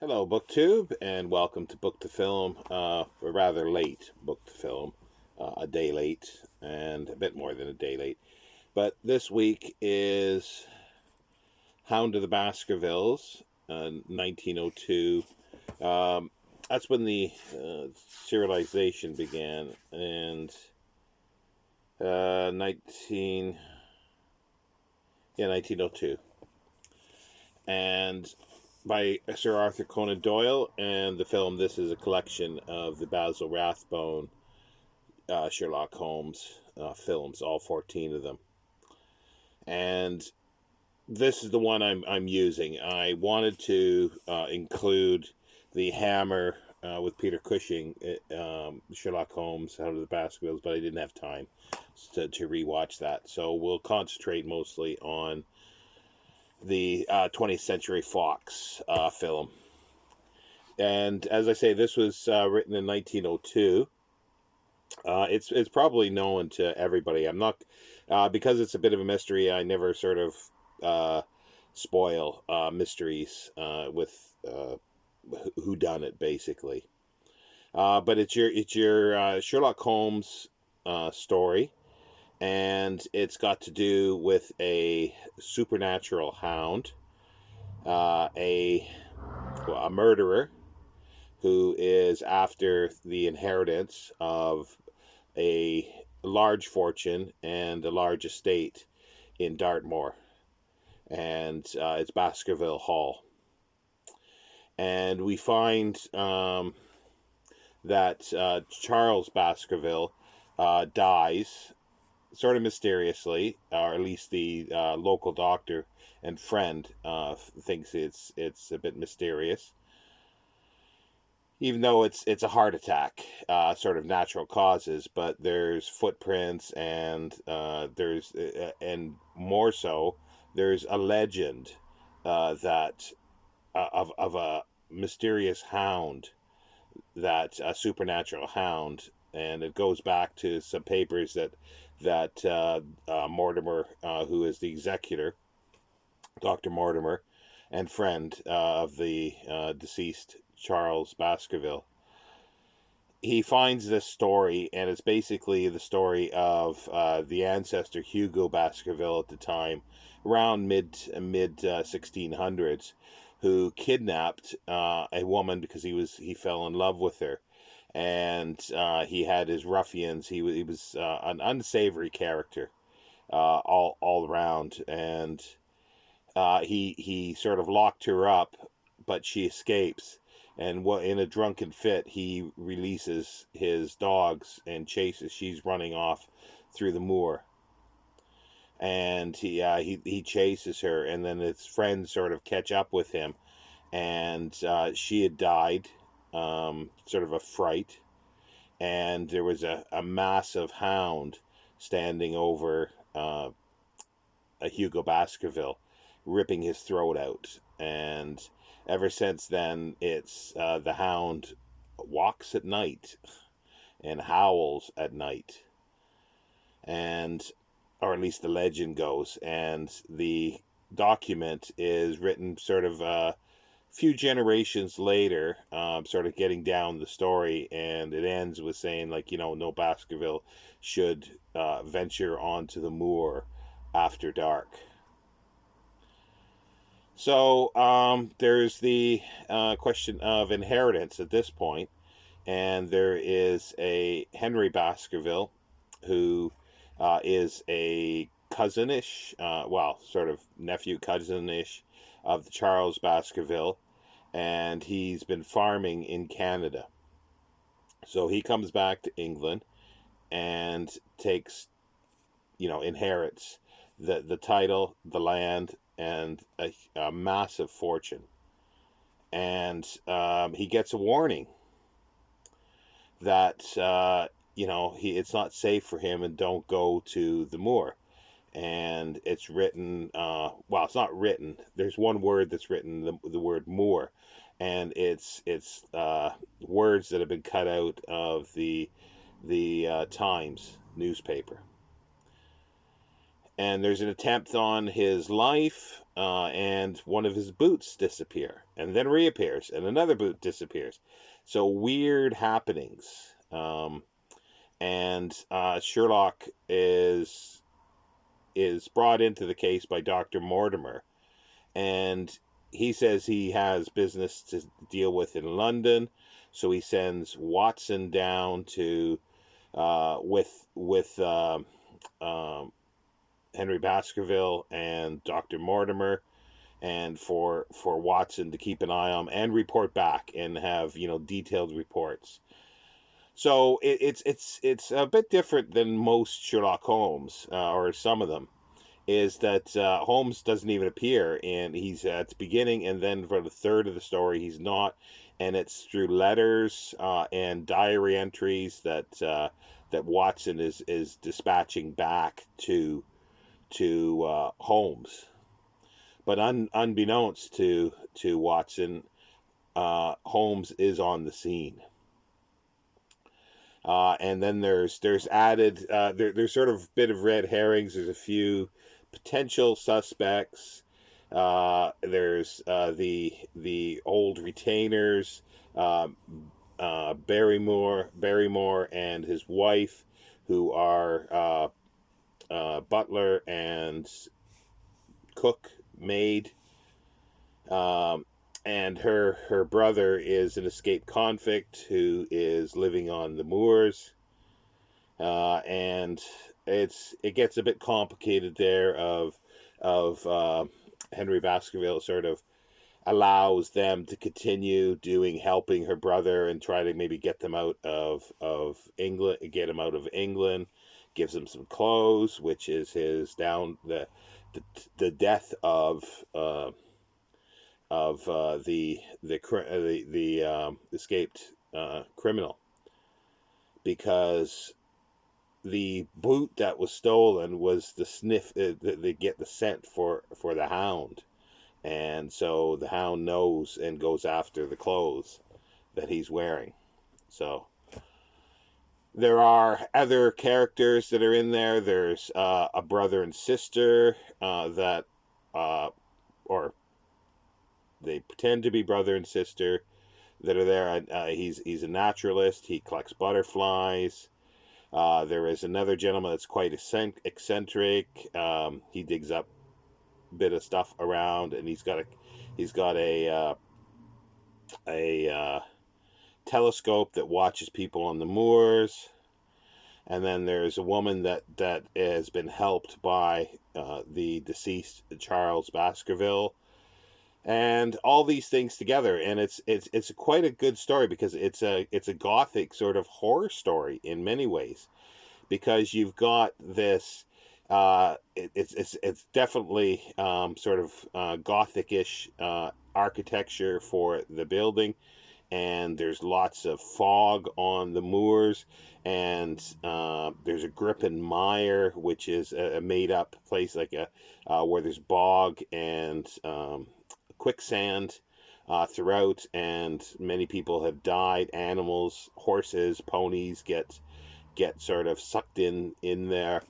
Hello, BookTube, and welcome to Book to Film. A rather late Book to Film, a day late, and a bit more than a day late. But this week is Hound of the Baskervilles, 1902. That's when the serialization began, and 1902, and by Sir Arthur Conan Doyle, and the film, this is a collection of the Basil Rathbone Sherlock Holmes films, all 14 of them. And this is the one I'm using. I wanted to include the Hammer with Peter Cushing, Sherlock Holmes, Out of the Baskervilles, but I didn't have time to rewatch that. So we'll concentrate mostly on the 20th Century Fox film. And as I say, this was written in 1902. It's probably known to everybody. I'm not because it's a bit of a mystery. I never sort of spoil mysteries with who done it, basically. But it's your Sherlock Holmes story, and it's got to do with a supernatural hound, a murderer who is after the inheritance of a large fortune and a large estate in Dartmoor, and it's Baskerville Hall. And we find that Charles Baskerville dies sort of mysteriously, or at least the local doctor and friend thinks it's a bit mysterious, even though it's a heart attack, sort of natural causes. But there's footprints, and there's and more so, there's a legend that of a mysterious hound, that a supernatural hound, and it goes back to some papers that Mortimer, who is the executor, Dr. Mortimer, and friend of the deceased Charles Baskerville. He finds this story, and it's basically the story of the ancestor Hugo Baskerville at the time, around mid 1600s, who kidnapped a woman because he fell in love with her, and he had his ruffians. He was an unsavory character, all around, and he sort of locked her up, but she escapes. And in a drunken fit, he releases his dogs and chases. She's running off through the moor, and he chases her, and then his friends sort of catch up with him, and she had died, sort of a fright, and there was a massive hound standing over a Hugo Baskerville, ripping his throat out. And ever since then, it's the hound walks at night and howls at night, and or at least the legend goes. And the document is written sort of a few generations later, sort of getting down the story, and it ends with saying, like, no Baskerville should venture onto the moor after dark. So there's the question of inheritance at this point, and there is a Henry Baskerville who is a cousinish, sort of nephew cousinish of the Charles Baskerville, and he's been farming in Canada. So he comes back to England and inherits the title, the land, and a massive fortune. And he gets a warning that it's not safe for him, and don't go to the moor. And it's written, it's not written, there's one word that's written, the word moor, and it's words that have been cut out of the Times newspaper. And there's an attempt on his life, and one of his boots disappear, and then reappears, and another boot disappears. So weird happenings. And Sherlock is brought into the case by Dr. Mortimer, and he says he has business to deal with in London, so he sends Watson down to with Henry Baskerville and Dr. Mortimer, and for Watson to keep an eye on and report back and have detailed reports. So it's a bit different than most Sherlock Holmes, or some of them. Is that Holmes doesn't even appear, and he's at the beginning, and then for the third of the story, he's not, and it's through letters and diary entries that Watson is dispatching back to Holmes. But unbeknownst to Watson, Holmes is on the scene. And then there's added there's sort of a bit of red herrings. There's a few potential suspects. There's the old retainers, Barrymore and his wife, who are butler and cook maid. And her brother is an escaped convict who is living on the moors, and it gets a bit complicated there. Of Henry Baskerville sort of allows them to continue helping her brother and try to maybe get them out of England, gives him some clothes, which is his the death of the escaped criminal, because the boot that was stolen was the sniff. They get the scent for the Hound, and so the Hound knows and goes after the clothes that he's wearing. So there are other characters that are in there. There's a brother and sister that or they pretend to be brother and sister that are there. He's a naturalist. He collects butterflies. There is another gentleman that's quite eccentric. He digs up a bit of stuff around, and he's got a telescope that watches people on the moors. And then there's a woman that has been helped by the deceased Charles Baskerville, and all these things together, and it's quite a good story, because it's a gothic sort of horror story in many ways, because you've got this it's definitely sort of gothic-ish architecture for the building, and there's lots of fog on the moors, and there's a Gripen Mire, which is a made-up place, like where there's bog and quicksand throughout, and many people have died. Animals, horses, ponies get sort of sucked in there,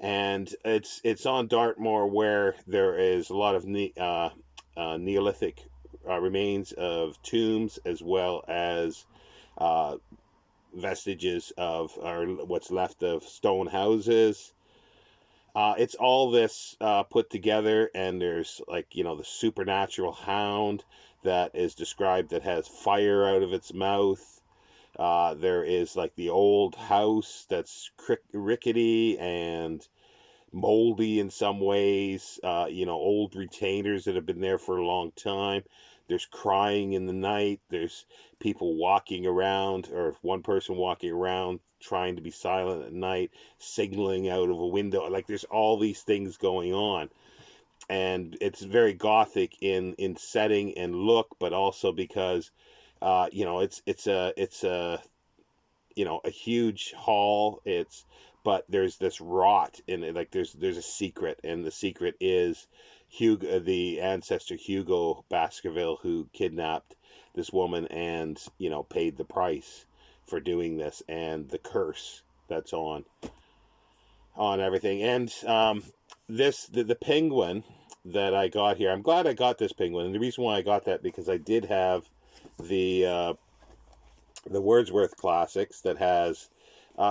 and it's on Dartmoor, where there is a lot of Neolithic remains of tombs, as well as vestiges of, or what's left of, stone houses. It's all this put together, and there's the supernatural Hound that is described that has fire out of its mouth. There is the old house that's rickety and moldy in some ways. Old retainers that have been there for a long time. There's crying in the night. There's people walking around, or one person walking around trying to be silent at night, signaling out of a window. There's all these things going on, and it's very gothic in setting and look, but also because it's a huge hall. But there's this rot in it. There's a secret, and the secret is Hugo, the ancestor Hugo Baskerville, who kidnapped this woman and paid the price for doing this, and the curse that's on everything. And the penguin that I got here. I'm glad I got this penguin, and the reason why I got that because I did have the Wordsworth classics that has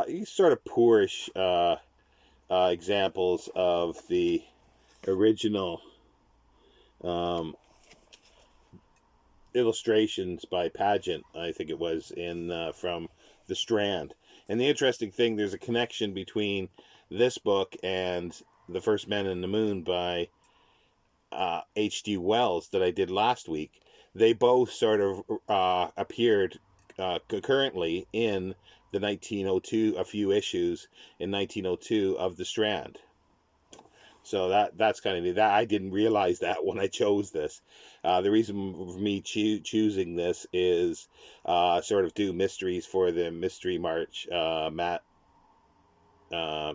these sort of poorish examples of the original um, illustrations by Pageant, I think it was, in from The Strand. And the interesting thing, there's a connection between this book and The First Men in the Moon by H.G. Wells that I did last week. They both sort of appeared concurrently in the 1902, a few issues in 1902 of The Strand. So that's kind of neat. That I didn't realize that when I chose this. The reason for me choosing this is sort of do mysteries for the Mystery March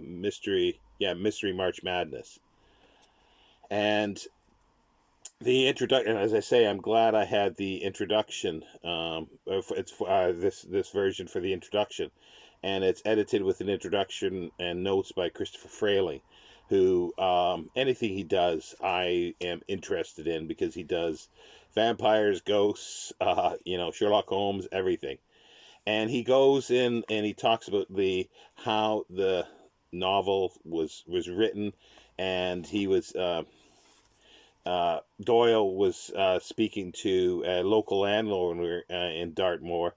Mystery March Madness. And the introduction, as I say, I'm glad I had the introduction. It's this version for the introduction, and it's edited with an introduction and notes by Christopher Fraley, who anything he does, I am interested in because he does vampires, ghosts, Sherlock Holmes, everything, and he goes in and he talks about how the novel was written, and he was. Doyle was speaking to a local landowner in Dartmoor,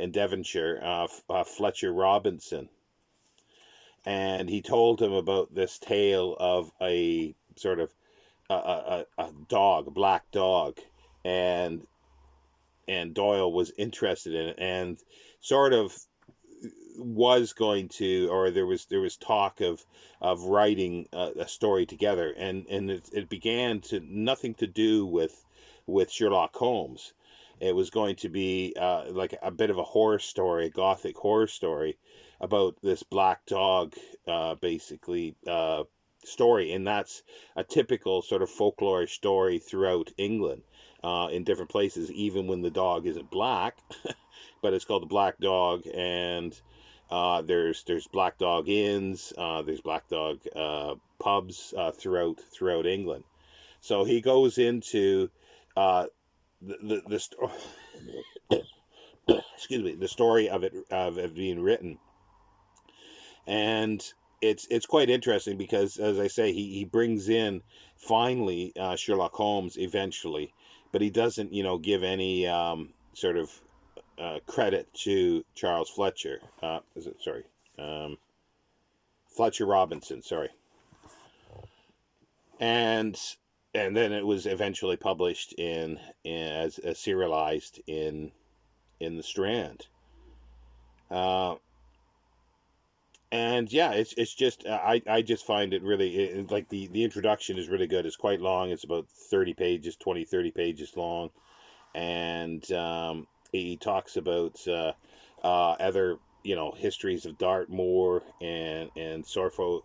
in Devonshire, Fletcher Robinson, and he told him about this tale of a sort of a dog, a black dog, and Doyle was interested in it, and sort of was going to, or there was talk of writing a story together, and it began to nothing to do with Sherlock Holmes. It was going to be like a bit of a horror story, a gothic horror story about this black dog, basically story, and that's a typical sort of folklore story throughout England, in different places, even when the dog isn't black. But it's called the Black Dog, and there's Black Dog inns, there's Black Dog pubs throughout England. So he goes into the excuse me, the story of it being written, and it's quite interesting because, as I say, he brings in finally Sherlock Holmes eventually, but he doesn't give any sort of credit to Charles Fletcher. Fletcher Robinson. Sorry. And then it was eventually published as serialized in the Strand. And yeah, it's just I just find it really like the introduction is really good. It's quite long. It's about 30 pages long, and he talks about other histories of Dartmoor and Sorfo,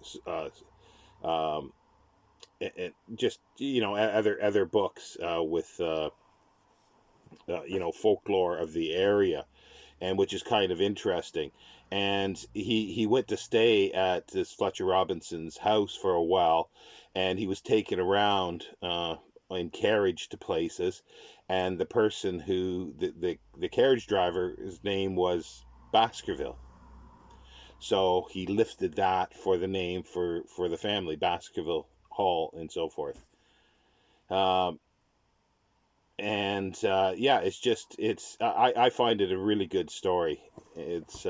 and just other books with folklore of the area, and which is kind of interesting. And he went to stay at this Fletcher Robinson's house for a while, and he was taken around in carriage to places, and the person who the carriage driver, his name was Baskerville, so he lifted that for the name for the family, Baskerville Hall and so forth. Yeah, I find it a really good story. It's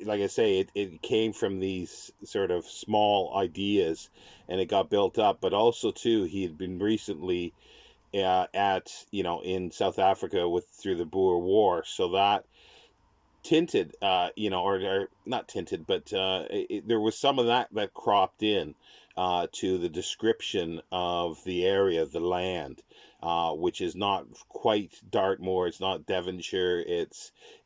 like I say, it came from these sort of small ideas, and it got built up. But also too, he had been recently in South Africa through the Boer War, so that tinted, or not tinted, but there was some of that cropped in to the description of the area, the land, which is not quite Dartmoor. It's not Devonshire.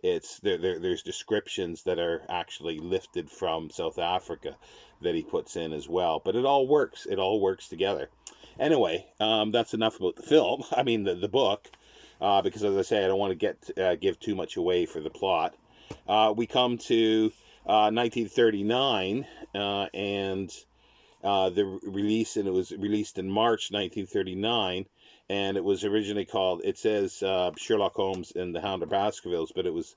There's descriptions that are actually lifted from South Africa that he puts in as well. But it all works. It all works together. Anyway, that's enough about the film. I mean the book, because as I say, I don't want to give too much away for the plot. We come to 1939, and it was released in March 1939, and it was originally called, it says Sherlock Holmes and the Hound of Baskervilles, but it was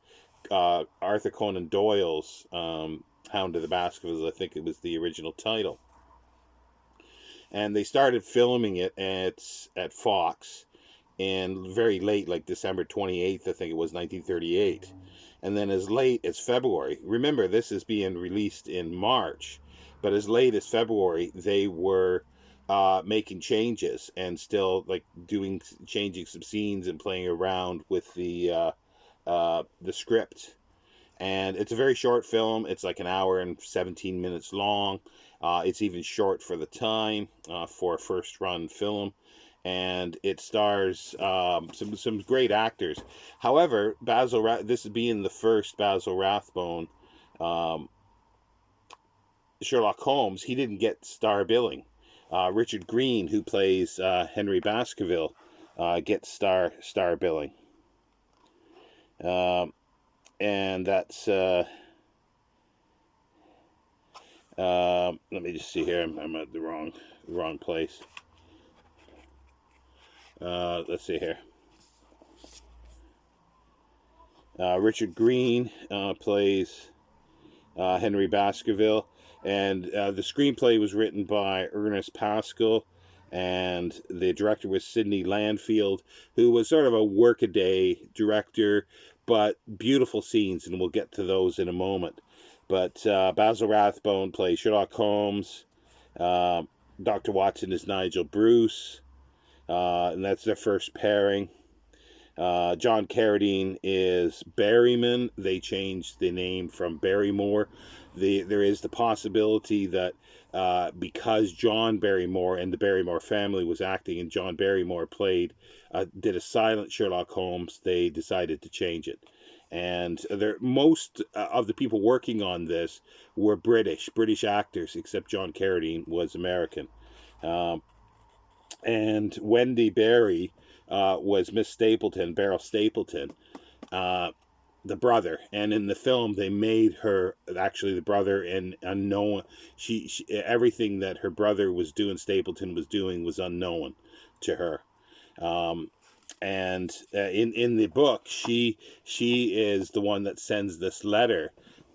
Arthur Conan Doyle's Hound of the Baskervilles. I think it was the original title. And they started filming it at Fox, and very late, like December 28th, I think it was, 1938. And then as late as February, remember this is being released in March, but as late as February, they were making changes and still like changing some scenes and playing around with the script. And it's a very short film. It's like an hour and 17 minutes long. It's even short for the time for a first run film. And it stars some great actors. However, this is being the first Basil Rathbone Sherlock Holmes, he didn't get star billing. Richard Green, who plays Henry Baskerville, gets star billing. And that's let me just see here. I'm at the wrong place. Let's see here. Richard Green plays Henry Baskerville, and the screenplay was written by Ernest Pascal, and the director was Sidney Landfield, who was sort of a workaday director, but beautiful scenes, and we'll get to those in a moment. But Basil Rathbone plays Sherlock Holmes. Dr. Watson is Nigel Bruce, and that's their first pairing. John Carradine is Berryman. They changed the name from Barrymore. There is the possibility that because John Barrymore and the Barrymore family was acting, and John Barrymore did a silent Sherlock Holmes, they decided to change it. And most of the people working on this were British actors, except John Carradine was American. And Wendy Berry was Miss Stapleton, Beryl Stapleton, the brother. And in the film, they made her actually the brother, and unknown. She everything that her brother was doing, Stapleton was doing, was unknown to her. And in the book, she is the one that sends this letter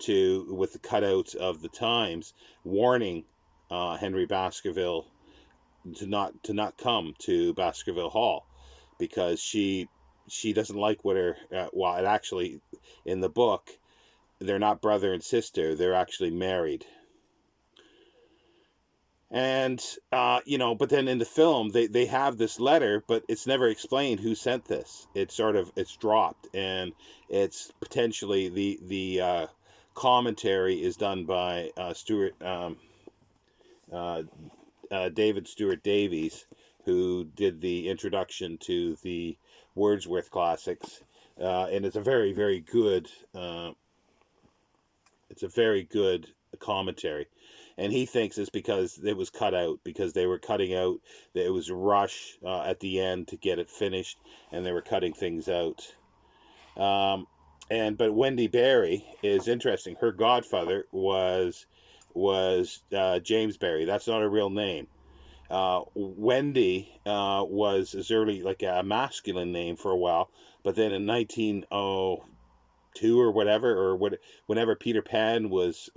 with the cutouts of the Times, warning Henry Baskerville to not come to Baskerville Hall, because she doesn't like what her it actually, in the book, they're not brother and sister, they're actually married. And but then in the film they have this letter, but it's never explained who sent this. It's dropped, and it's potentially the commentary is done by David Stewart Davies, who did the introduction to the Wordsworth classics, and it's a very, very good. It's a very good commentary, and he thinks it's because it was cut out, because they were cutting out. It was a rush at the end to get it finished, and they were cutting things out. But Wendy Berry is interesting. Her godfather was James Berry. That's not a real name. Wendy was as early like a masculine name for a while, but then in 1902 or whatever, whenever Peter Pan was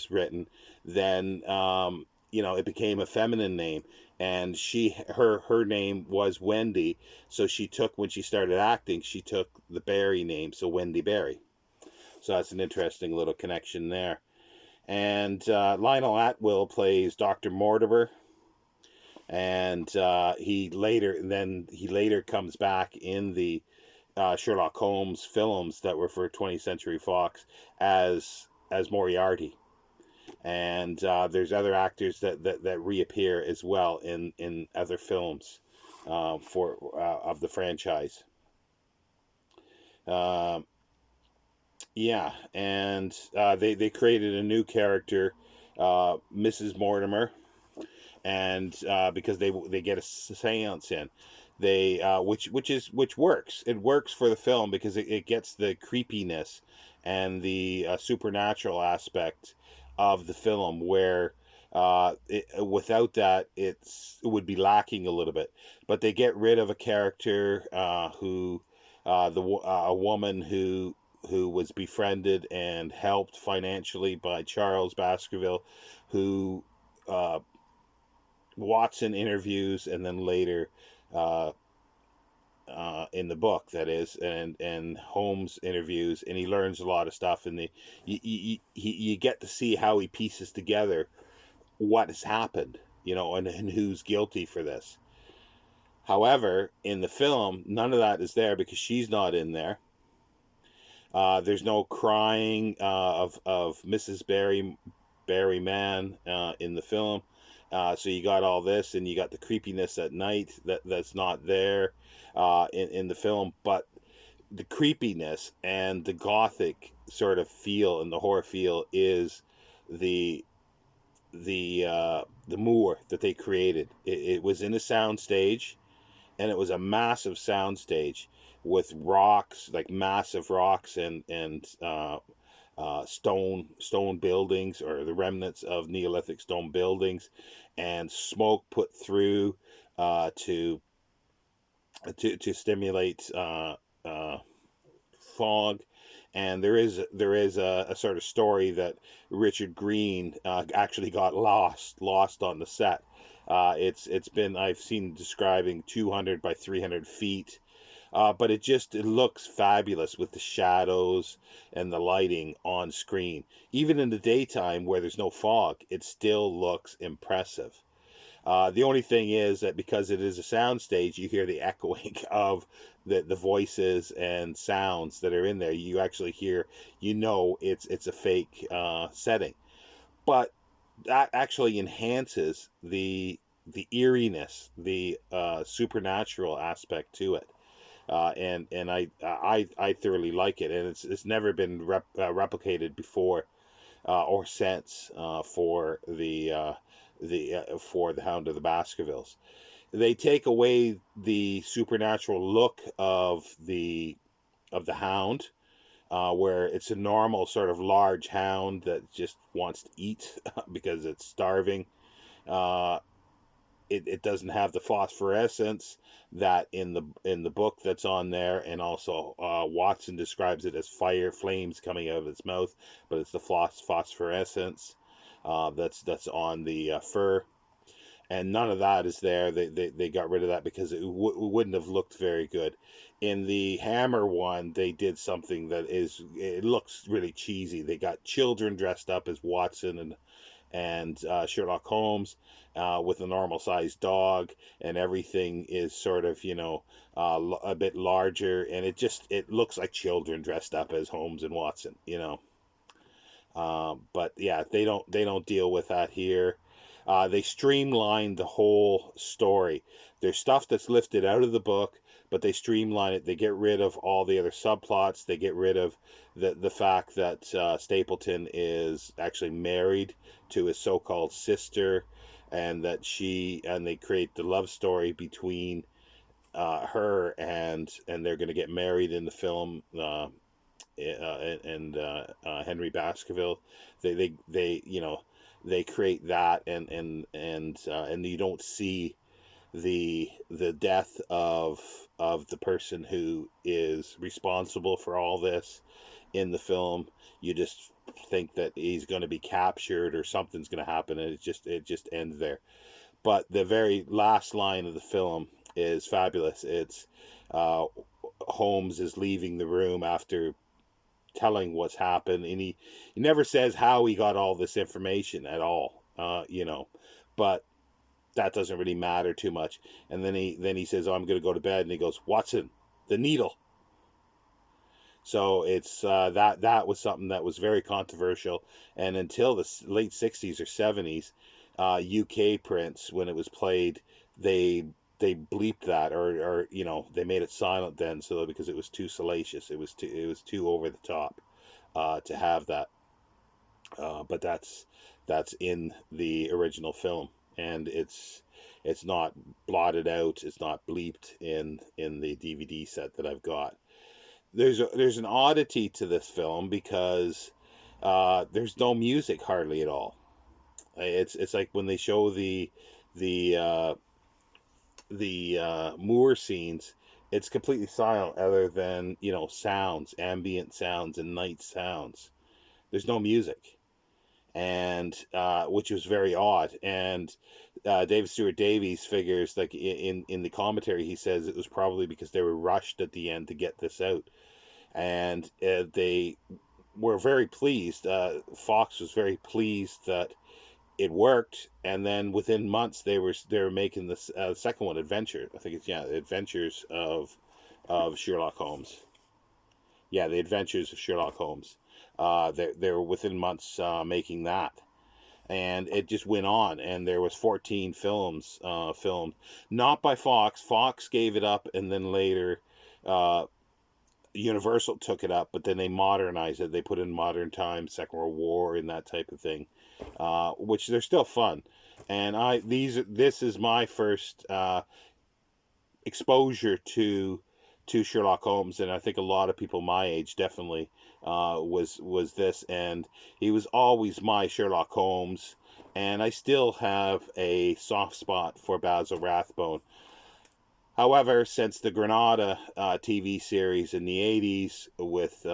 written, then it became a feminine name, and her name was Wendy. So when she started acting, she took the Berry name, so Wendy Berry. So that's an interesting little connection there. And Lionel Atwill plays Dr. Mortimer, and he later comes back in the Sherlock Holmes films that were for 20th Century Fox as Moriarty. And there's other actors that reappear as well in other films of the franchise. And they created a new character, Mrs. Mortimer, and because they get a seance in. They which works. It works for the film because it gets the creepiness and the supernatural aspect of the film, where without that it would be lacking a little bit. But they get rid of a character who a woman who was befriended and helped financially by Charles Baskerville, who uh, Watson interviews, and then later uh, in the book, that is, and Holmes interviews, and he learns a lot of stuff, and you get to see how he pieces together what has happened, and who's guilty for this. However, in the film, none of that is there because she's not in there. There's no crying of Mrs. Berry man in the film. So you got all this, and you got the creepiness at night that's not there in the film. But the creepiness and the gothic sort of feel and the horror feel is the the moor that they created. It was in a sound stage, and it was a massive sound stage with rocks, like massive rocks, and stone buildings, or the remnants of Neolithic stone buildings, and smoke put through to stimulate fog. And there is a sort of story that Richard Green actually got lost on the set. It's been, I've seen describing 200 by 300 feet, but it looks fabulous with the shadows and the lighting on screen. Even in the daytime where there's no fog, it still looks impressive. The only thing is that because it is a soundstage, you hear the echoing of the voices and sounds that are in there. You actually hear, it's a fake setting, but that actually enhances the eeriness, the supernatural aspect to it. And I thoroughly like it, and it's never been replicated before or since for the Hound of the Baskervilles. They take away the supernatural look of the Hound, where it's a normal sort of large hound that just wants to eat because it's starving. Uh, it doesn't have the phosphorescence that in the book that's on there, and also Watson describes it as fire flames coming out of its mouth, but it's the phosphorescence that's on the fur, and none of that is there. They got rid of that because wouldn't have looked very good. In the Hammer one, they did something it looks really cheesy. They got children dressed up as Watson and Sherlock Holmes with a normal sized dog, and everything is sort of a bit larger, and it looks like children dressed up as Holmes and Watson. But yeah, they don't deal with that here. They streamline the whole story. There's stuff that's lifted out of the book, but they streamline it. They get rid of all the other subplots. They get rid of the fact that Stapleton is actually married to his so-called sister, and they create the love story between her and they're going to get married in the film. And Henry Baskerville, they create that, and you don't see the death of the person who is responsible for all this in the film. You just think that he's going to be captured or something's going to happen, and it just ends there. But the very last line of the film is fabulous. It's uh, Holmes is leaving the room after telling what's happened, and he never says how he got all this information at all, but that doesn't really matter too much. And then he says, "Oh, I'm going to go to bed," and he goes, "Watson, the needle." So it's that was something that was very controversial, and until the late '60s or '70s, UK prints, when it was played, they they bleeped that, or they made it silent then, so because it was too salacious, it was too over the top to have that. But that's in the original film, and it's not blotted out, it's not bleeped in the DVD set that I've got. There's an oddity to this film because there's no music hardly at all. It's like when they show the moor scenes, it's completely silent other than, sounds, ambient sounds and night sounds. There's no music, and which was very odd. And David Stewart Davies figures, like in the commentary, he says it was probably because they were rushed at the end to get this out, and they were very pleased. Fox was very pleased that it worked, and then within months they were making this second one, Adventure. I think it's Adventures of Sherlock Holmes. Yeah, the Adventures of Sherlock Holmes. They were within months making that, and it just went on. And there was 14 films filmed, not by Fox. Fox gave it up, and then later, Universal took it up. But then they modernized it. They put in modern times, Second World War, and that type of thing, which they're still fun. And this is my first exposure to Sherlock Holmes, and I think a lot of people my age definitely was this. And he was always my Sherlock Holmes, and I still have a soft spot for Basil Rathbone. However, since the Granada TV series in the 80s with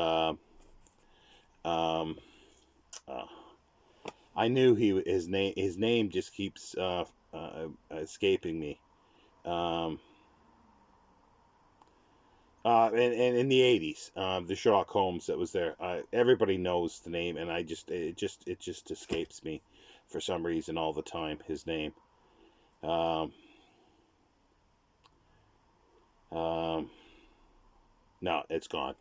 I knew his name just keeps escaping me. And in the 80s, the Sherlock Holmes that was there, everybody knows the name, and it just escapes me for some reason all the time, his name. No, it's gone.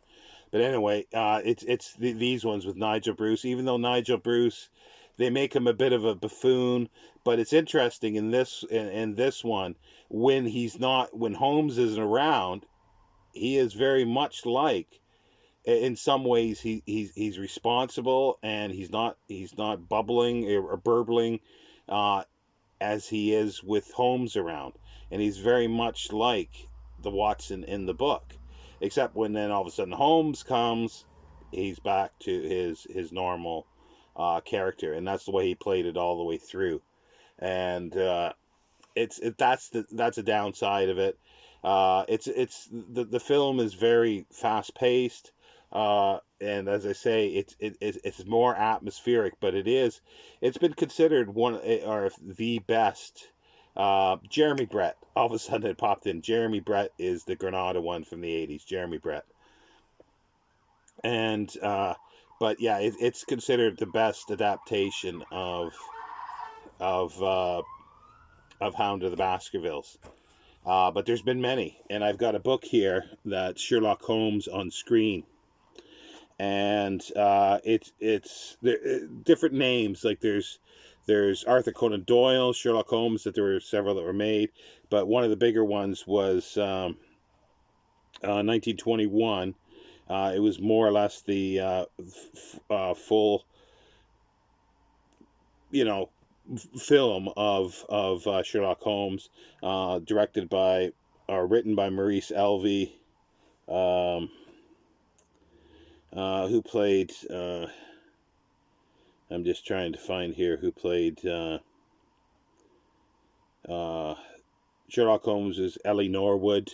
But anyway, it's these ones with Nigel Bruce. Even though Nigel Bruce, they make him a bit of a buffoon, but it's interesting in this one, when Holmes isn't around, he is very much like, in some ways, he's responsible, and he's not bubbling or burbling as he is with Holmes around, and he's very much like the Watson in the book, except when then all of a sudden Holmes comes, he's back to his normal character, and that's the way he played it all the way through. And that's a downside of it. The film is very fast paced, and as I say, it's more atmospheric, but it's been considered one or the best. Jeremy Brett, all of a sudden it popped in. Jeremy Brett is the Granada one from the 80s. Jeremy Brett. And but yeah, it's considered the best adaptation of Hound of the Baskervilles. But there's been many, and I've got a book here that's Sherlock Holmes on Screen, and it's different names. Like there's Arthur Conan Doyle, Sherlock Holmes. That there were several that were made, but one of the bigger ones was 1921. It was more or less the full, film of Sherlock Holmes, directed by or written by Maurice Elvey, who played. I'm just trying to find here who played Sherlock Holmes is Ellie Norwood,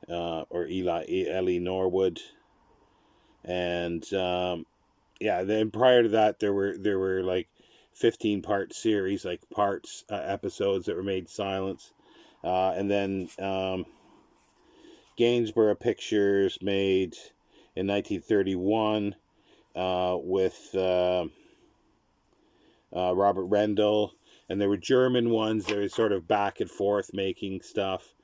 or Ellie Norwood, and then prior to that there were like 15-part series, like episodes that were made silence, and then Gainsborough Pictures made in 1931 with Robert Rendell, and there were German ones. There was sort of back and forth making stuff,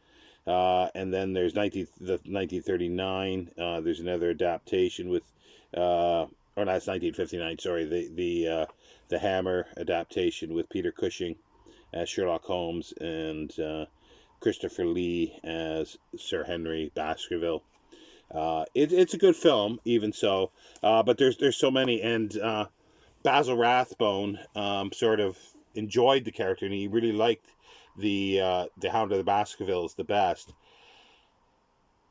and then there's 1939. There's another adaptation with, or that's 1959. Sorry, the Hammer adaptation with Peter Cushing as Sherlock Holmes and Christopher Lee as Sir Henry Baskerville. It's a good film, even so, but there's so many, and Basil Rathbone sort of enjoyed the character and he really liked the Hound of the Baskervilles the best,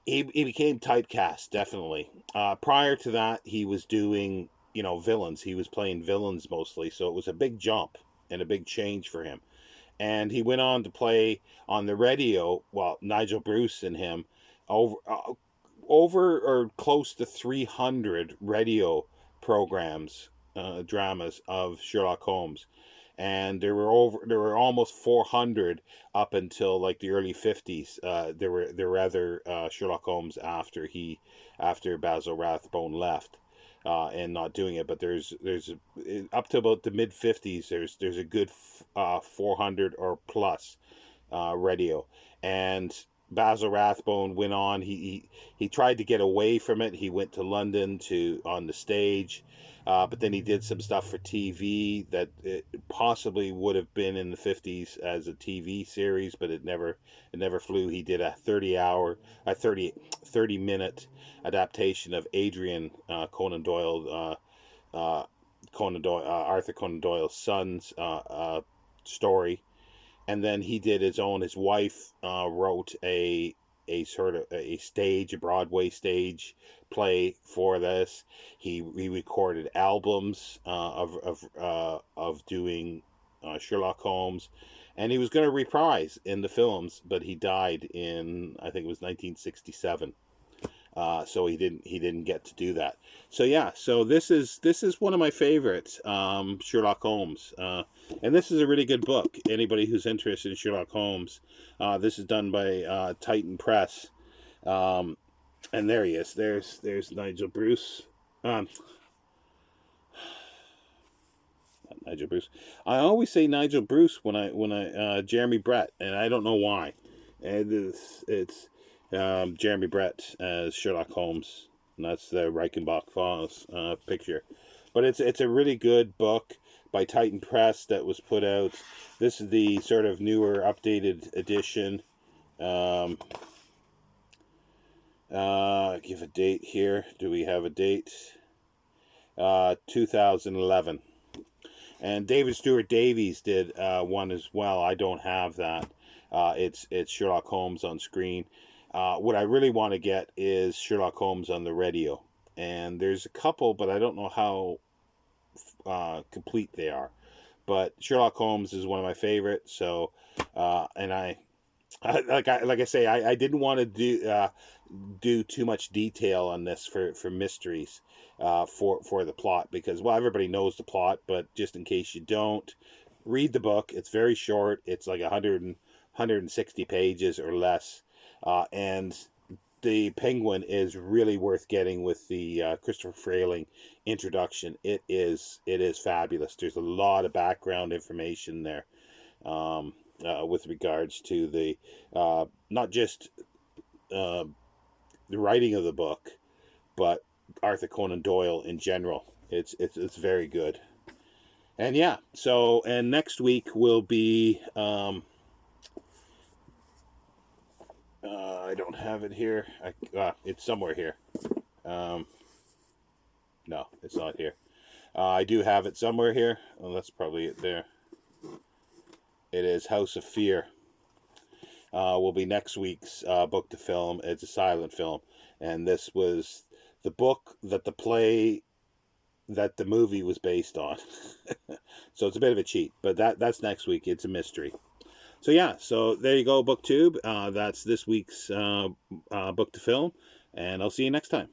he became typecast, definitely. Prior to that, he was doing, villains. He was playing villains mostly, so it was a big jump and a big change for him. And he went on to play on the radio, well, Nigel Bruce and him, over or close to 300 radio programs, dramas of Sherlock Holmes, and there were almost 400 up until like the early 50s. There were other Sherlock Holmes after Basil Rathbone left. And not doing it, but there's up to about the mid 50s. There's a good 400 or plus radio, and Basil Rathbone went on. He tried to get away from it. He went to London on the stage, but then he did some stuff for TV that it possibly would have been in the 50s as a TV series, but it never flew. He did a 30 minute adaptation of Adrian Conan Doyle, Arthur Conan Doyle's son's story. And then he did his own. His wife wrote a sort of a Broadway stage play for this. He recorded albums of doing Sherlock Holmes, and he was going to reprise in the films, but he died in, I think it was 1967. So he didn't get to do that. So yeah, so this is one of my favorites, Sherlock Holmes, and this is a really good book. Anybody who's interested in Sherlock Holmes, this is done by Titan Press, and there he is. There's Nigel Bruce. Not Nigel Bruce. I always say Nigel Bruce when I Jeremy Brett, and I don't know why. And it's Jeremy Brett as Sherlock Holmes, and that's the Reichenbach Files picture. But it's a really good book by Titan Press that was put out. This is the sort of newer, updated edition. Give a date here. Do we have a date? 2011. And David Stewart Davies did one as well. I don't have that. It's Sherlock Holmes on screen. What I really want to get is Sherlock Holmes on the radio. And there's a couple, but I don't know how complete they are. But Sherlock Holmes is one of my favorites. So, and I didn't want to do too much detail on this for mysteries, for the plot, because, well, everybody knows the plot, but just in case you don't, read the book. It's very short. It's like 160 pages or less. And the Penguin is really worth getting with the Christopher Frayling introduction. It is fabulous. There's a lot of background information there, with regards to the not just the writing of the book, but Arthur Conan Doyle in general. It's very good. And yeah, so, and next week will be I don't have it here. It's somewhere here. No, it's not here. I do have it somewhere here. Well, that's probably it there. It is House of Fear. Will be next week's book to film. It's a silent film. And this was the book that the movie was based on. So it's a bit of a cheat. But that's next week. It's a mystery. So yeah, so there you go, BookTube. That's this week's book to film, and I'll see you next time.